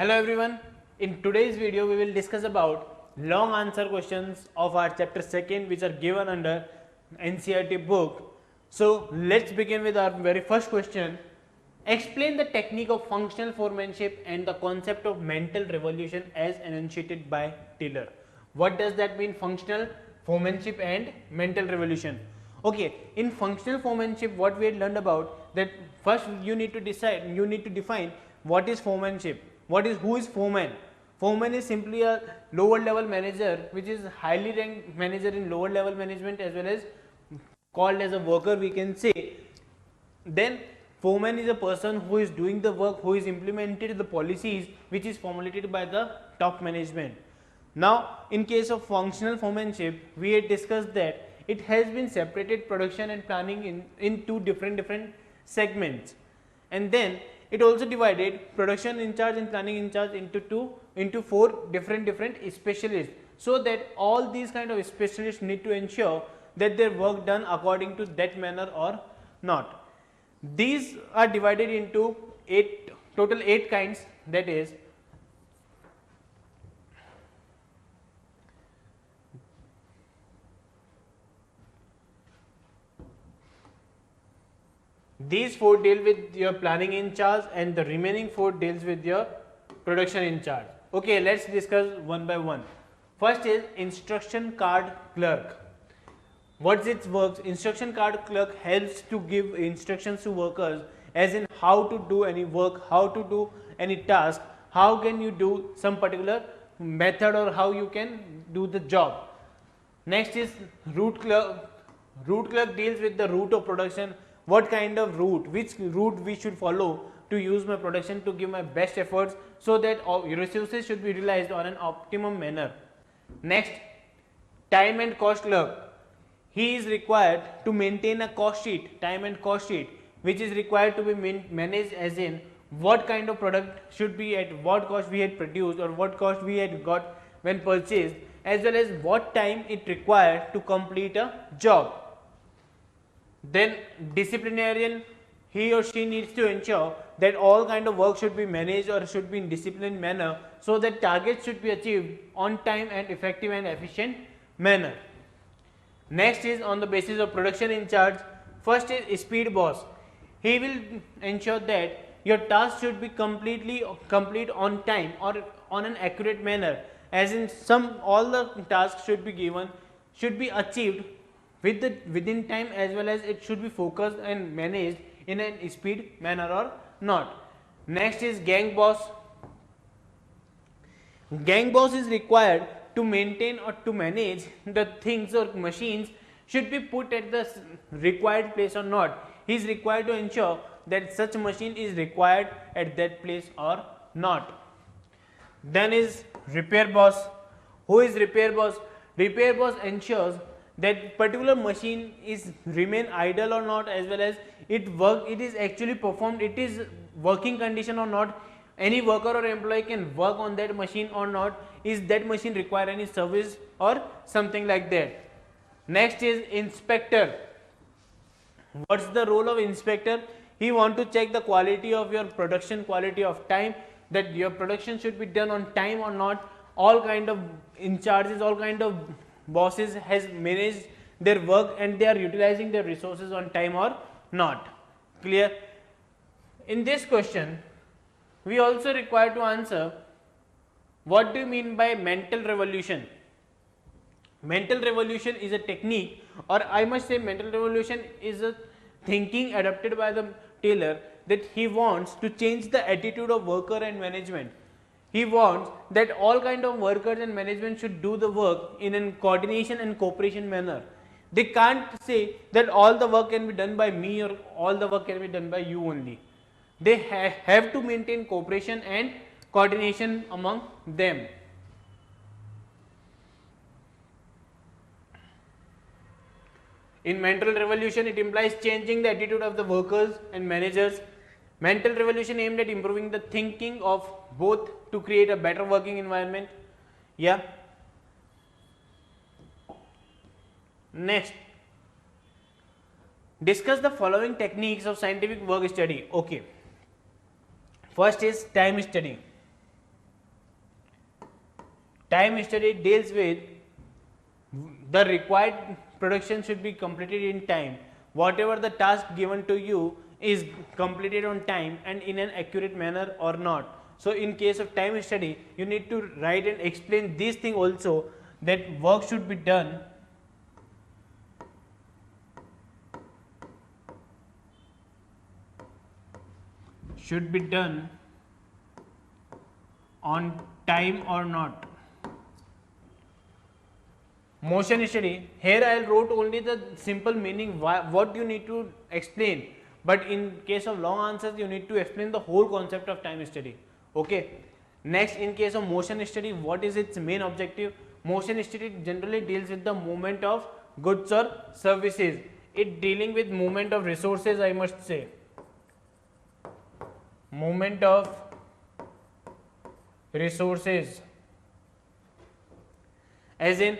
Hello everyone. In today's video we will discuss about long answer questions of our chapter 2nd which are given under NCERT book. So let's begin with our very first question. Explain the technique of functional foremanship and the concept of mental revolution as enunciated by Taylor. What does that mean, functional foremanship and mental revolution? Okay, in functional foremanship what we had learned about that first you need to define what is foremanship. Who is foreman? Foreman is simply a lower level manager which is highly ranked manager in lower level management as well as called as a worker, we can say. Then foreman is a person who is doing the work, who is implemented the policies which is formulated by the top management. Now in case of functional foremanship we had discussed that it has been separated production and planning in two different segments, and then it also divided production in charge and planning in charge into four different specialists, so that all these kind of specialists need to ensure that their work done according to that manner or not. These are divided into total 8 kinds, that is these 4 deal with your planning in charge and the remaining 4 deals with your production in charge. Okay, let's discuss one by one. First is instruction card clerk. What's its works? Instruction card clerk helps to give instructions to workers as in how to do any work, how to do any task, how can you do some particular method or how you can do the job. Next is route clerk. Route clerk deals with the route of production, what kind of route, which route we should follow to use my production to give my best efforts so that resources should be utilized on an optimum manner. Next, time and cost clerk. He is required to maintain a cost sheet, time and cost sheet, which is required to be managed as in what kind of product should be at what cost we had produced or what cost we had got when purchased, as well as what time it required to complete a job. Then disciplinarian, he or she needs to ensure that all kind of work should be managed or should be in disciplined manner so that targets should be achieved on time and effective and efficient manner. Next is on the basis of production in charge. First is speed boss. He will ensure that your task should be complete on time or on an accurate manner, as in all the tasks should be achieved within time, as well as it should be focused and managed in a speed manner or not. Next is gang boss. Gang boss is required to maintain or to manage the things or machines should be put at the required place or not. He is required to ensure that such machine is required at that place or not. Then is repair boss. Who is repair boss? Repair boss ensures that particular machine is remain idle or not, as well as it is actually performed, it is working condition or not, any worker or employee can work on that machine or not, is that machine require any service or something like that. Next is inspector. What's the role of inspector? He want to check the quality of your production, quality of time, that your production should be done on time or not. All kind of in charges, all kind of bosses has managed their work and they are utilizing their resources on time or not. Clear? In this question we also require to answer, what do you mean by mental revolution? Mental revolution is a technique, or I must say mental revolution is a thinking adopted by the Taylor, that he wants to change the attitude of worker and management. He wants that all kind of workers and management should do the work in a coordination and cooperation manner. They can't say that all the work can be done by me or all the work can be done by you only. They have to maintain cooperation and coordination among them. In mental revolution, it implies changing the attitude of the workers and managers. Mental revolution aimed at improving the thinking of both to create a better working environment. Yeah. Next, discuss the following techniques of scientific work study. Okay. First is time study. Time study deals with the required production should be completed in time. Whatever the task given to you is completed on time and in an accurate manner or not. So in case of time study, you need to write and explain this thing also, that work should be done on time or not. Motion study, here I wrote only the simple meaning, what you need to explain, but in case of long answers you need to explain the whole concept of time study. Okay. Next, in case of motion study, what is its main objective? Motion study generally deals with the movement of goods or services. It dealing with movement of resources, I must say. Movement of resources, as in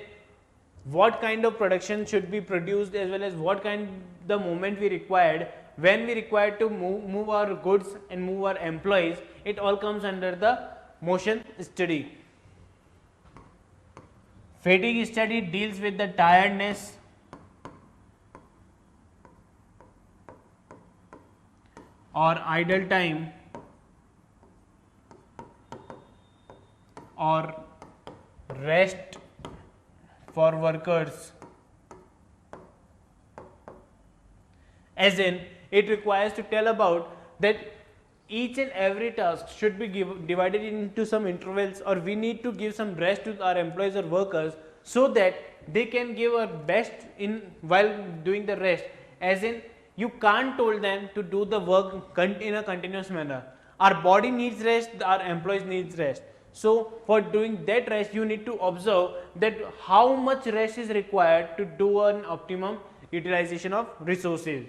what kind of production should be produced, as well as what kind the movement we required when we require to move our goods and move our employees. It all comes under the motion study. Fatigue study deals with the tiredness or idle time or rest for workers, as in it requires to tell about that each and every task should be divided into some intervals, or we need to give some rest to our employees or workers so that they can give our best in while doing the rest, as in you can't told them to do the work in a continuous manner. Our body needs rest, our employees needs rest. So for doing that rest, you need to observe that how much rest is required to do an optimum utilization of resources.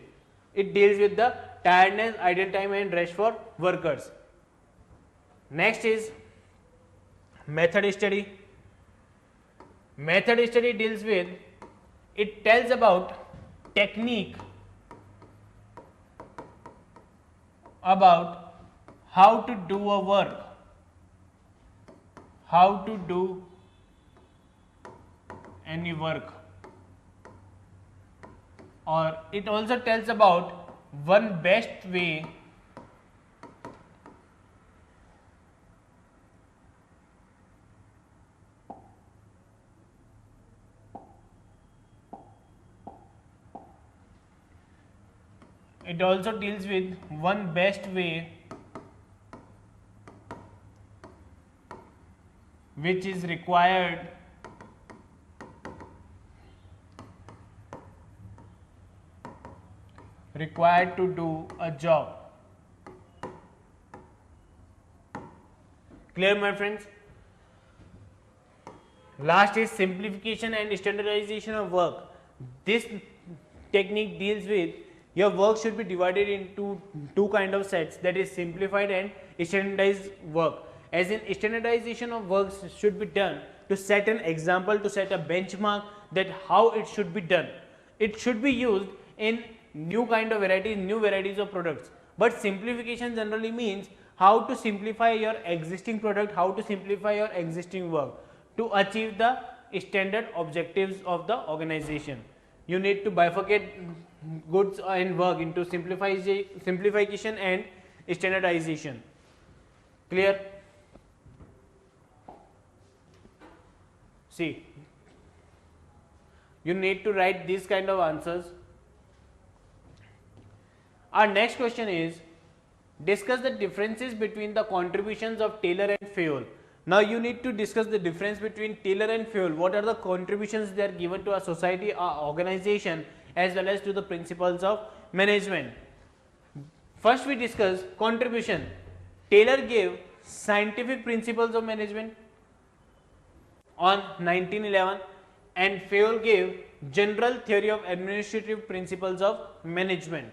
It deals with the tiredness, idle time and rest for workers. Next is method study. Method study deals with, it tells about technique, about how to do a work, how to do any work, or it also tells about one best way it also deals with one best way which is required to do a job. Clear, my friends? Last is simplification and standardization of work. This technique deals with your work should be divided into two kind of sets, that is simplified and standardized work. As in standardization of works should be done to set an example, to set a benchmark that how it should be done. It should be used in new kind of varieties, new varieties of products. But simplification generally means how to simplify your existing product, how to simplify your existing work to achieve the standard objectives of the organization. You need to bifurcate goods and work into simplification and standardization. Clear? See, you need to write these kind of answers. Our next question is, discuss the differences between the contributions of Taylor and Fayol. Now you need to discuss the difference between Taylor and Fayol. What are the contributions they are given to a society, or organization, as well as to the principles of management. First we discuss contribution. Taylor gave scientific principles of management on 1911 and Fayol gave general theory of administrative principles of management.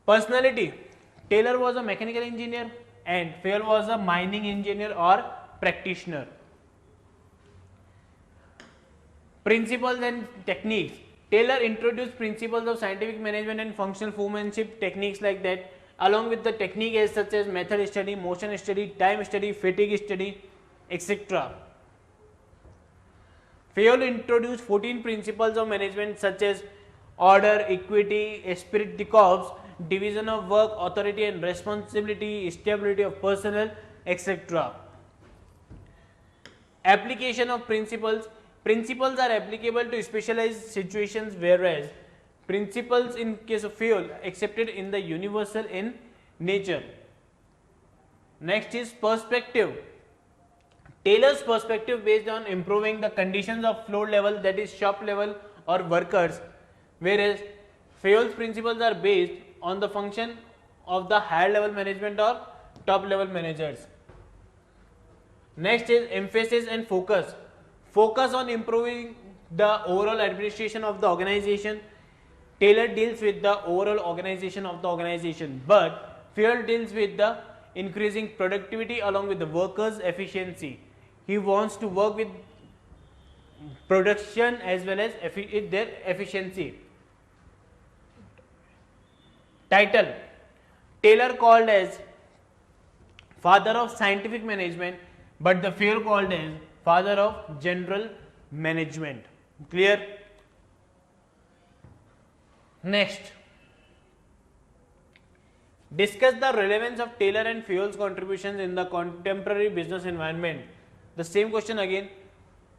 Personality. Taylor was a mechanical engineer and Fayol was a mining engineer or practitioner. Principles and techniques. Taylor introduced principles of scientific management and functional foremanship techniques like that, along with the technique as such as method study, motion study, time study, fatigue study, etc. Fayol introduced 14 principles of management such as order, equity, esprit de corps, division of work, authority and responsibility, stability of personnel, etc. Application of principles. Principles are applicable to specialized situations, whereas principles in case of Fayol accepted in the universal in nature. Next is perspective. Taylor's perspective based on improving the conditions of floor level, that is shop level or workers, whereas Fayol's principles are based on the function of the higher level management or top level managers. Next is emphasis and focus. Focus on improving the overall administration of the organization. Taylor deals with the overall organization of the organization, but Fayol deals with the increasing productivity along with the workers' efficiency. He wants to work with production as well as their efficiency. Title. Taylor called as father of scientific management, but the Fayol called as father of general management. Clear? Next, discuss the relevance of Taylor and Fayol's contributions in the contemporary business environment. The same question again,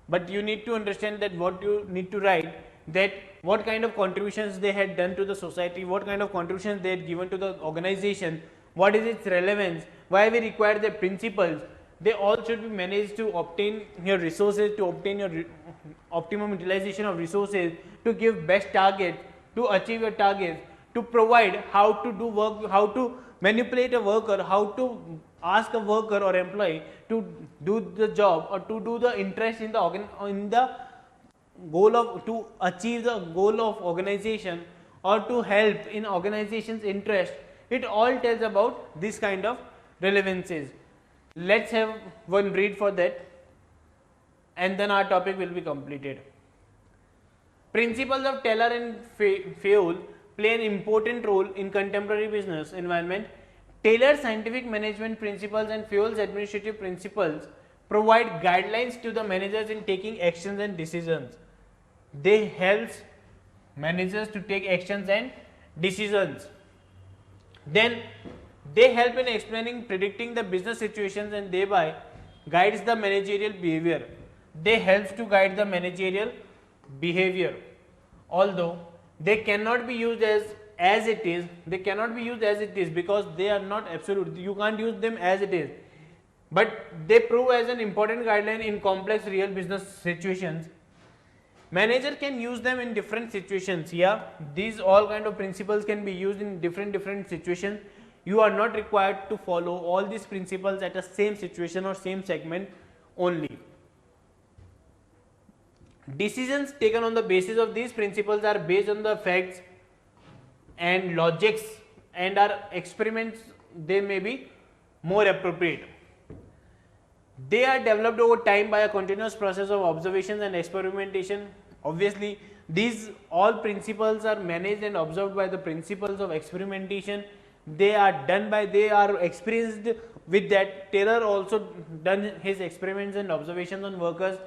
but you need to understand that what you need to write, that what kind of contributions they had done to the society, what kind of contributions they had given to the organization, what is its relevance, why we require the principles. They all should be managed to obtain your resources, to obtain your optimum utilization of resources, to give best targets, to achieve your targets, to provide how to do work, how to manipulate a worker, how to ask a worker or employee to do the job or to do the interest in the goal of, to achieve the goal of organization or to help in organization's interest. It all tells about this kind of relevances. Let's have one read for that and then our topic will be completed. Principles of Taylor and Fayol play an important role in contemporary business environment. Taylor's scientific management principles and Fayol's administrative principles provide guidelines to the managers in taking actions and decisions. They help managers to take actions and decisions. Then they help in explaining, predicting the business situations and thereby guides the managerial behavior. They help to guide the managerial behavior. Although they cannot be used as it is, they cannot be used as it is because they are not absolute. You can't use them as it is. But they prove as an important guideline in complex real business situations. Manager can use them in different situations. Yeah, these all kind of principles can be used in different situations. You are not required to follow all these principles at the same situation or same segment only. Decisions taken on the basis of these principles are based on the facts and logics and are experiments. They may be more appropriate. They are developed over time by a continuous process of observations and experimentation. Obviously, these all principles are managed and observed by the principles of experimentation. They are experienced with that. Taylor also done his experiments and observations on workers,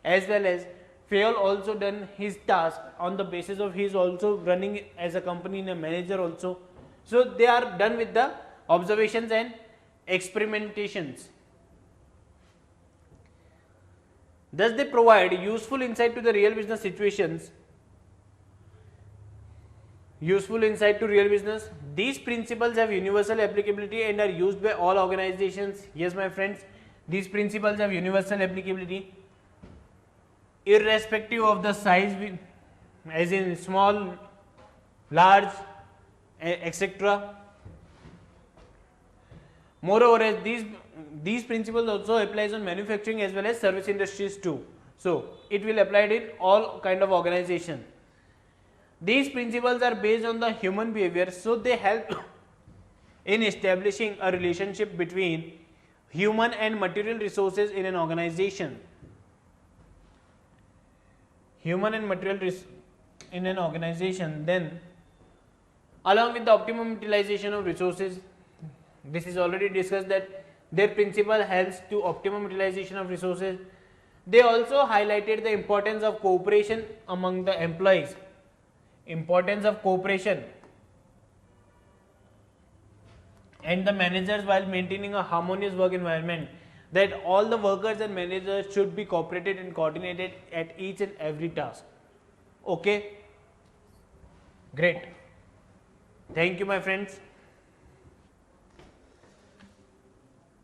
as well as Fayol also done his task on the basis of his also running as a company and a manager also. So they are done with the observations and experimentations. Thus they provide useful insight to the real business situations. Useful insight to real business. These principles have universal applicability and are used by all organizations. Yes, my friends, these principles have universal applicability irrespective of the size, as in small, large, etc. Moreover, as these principles also applies on manufacturing as well as service industries too. So it will apply in all kind of organization. These principles are based on the human behavior, so they help in establishing a relationship between human and material resources in an organization. Human and material in an organization, then along with the optimum utilization of resources. This is already discussed that Their principle helps to optimum utilization of resources. They also highlighted the importance of cooperation among the employees. Importance of cooperation and the managers while maintaining a harmonious work environment, that all the workers and managers should be cooperated and coordinated at each and every task. Okay, great. Thank you, my friends.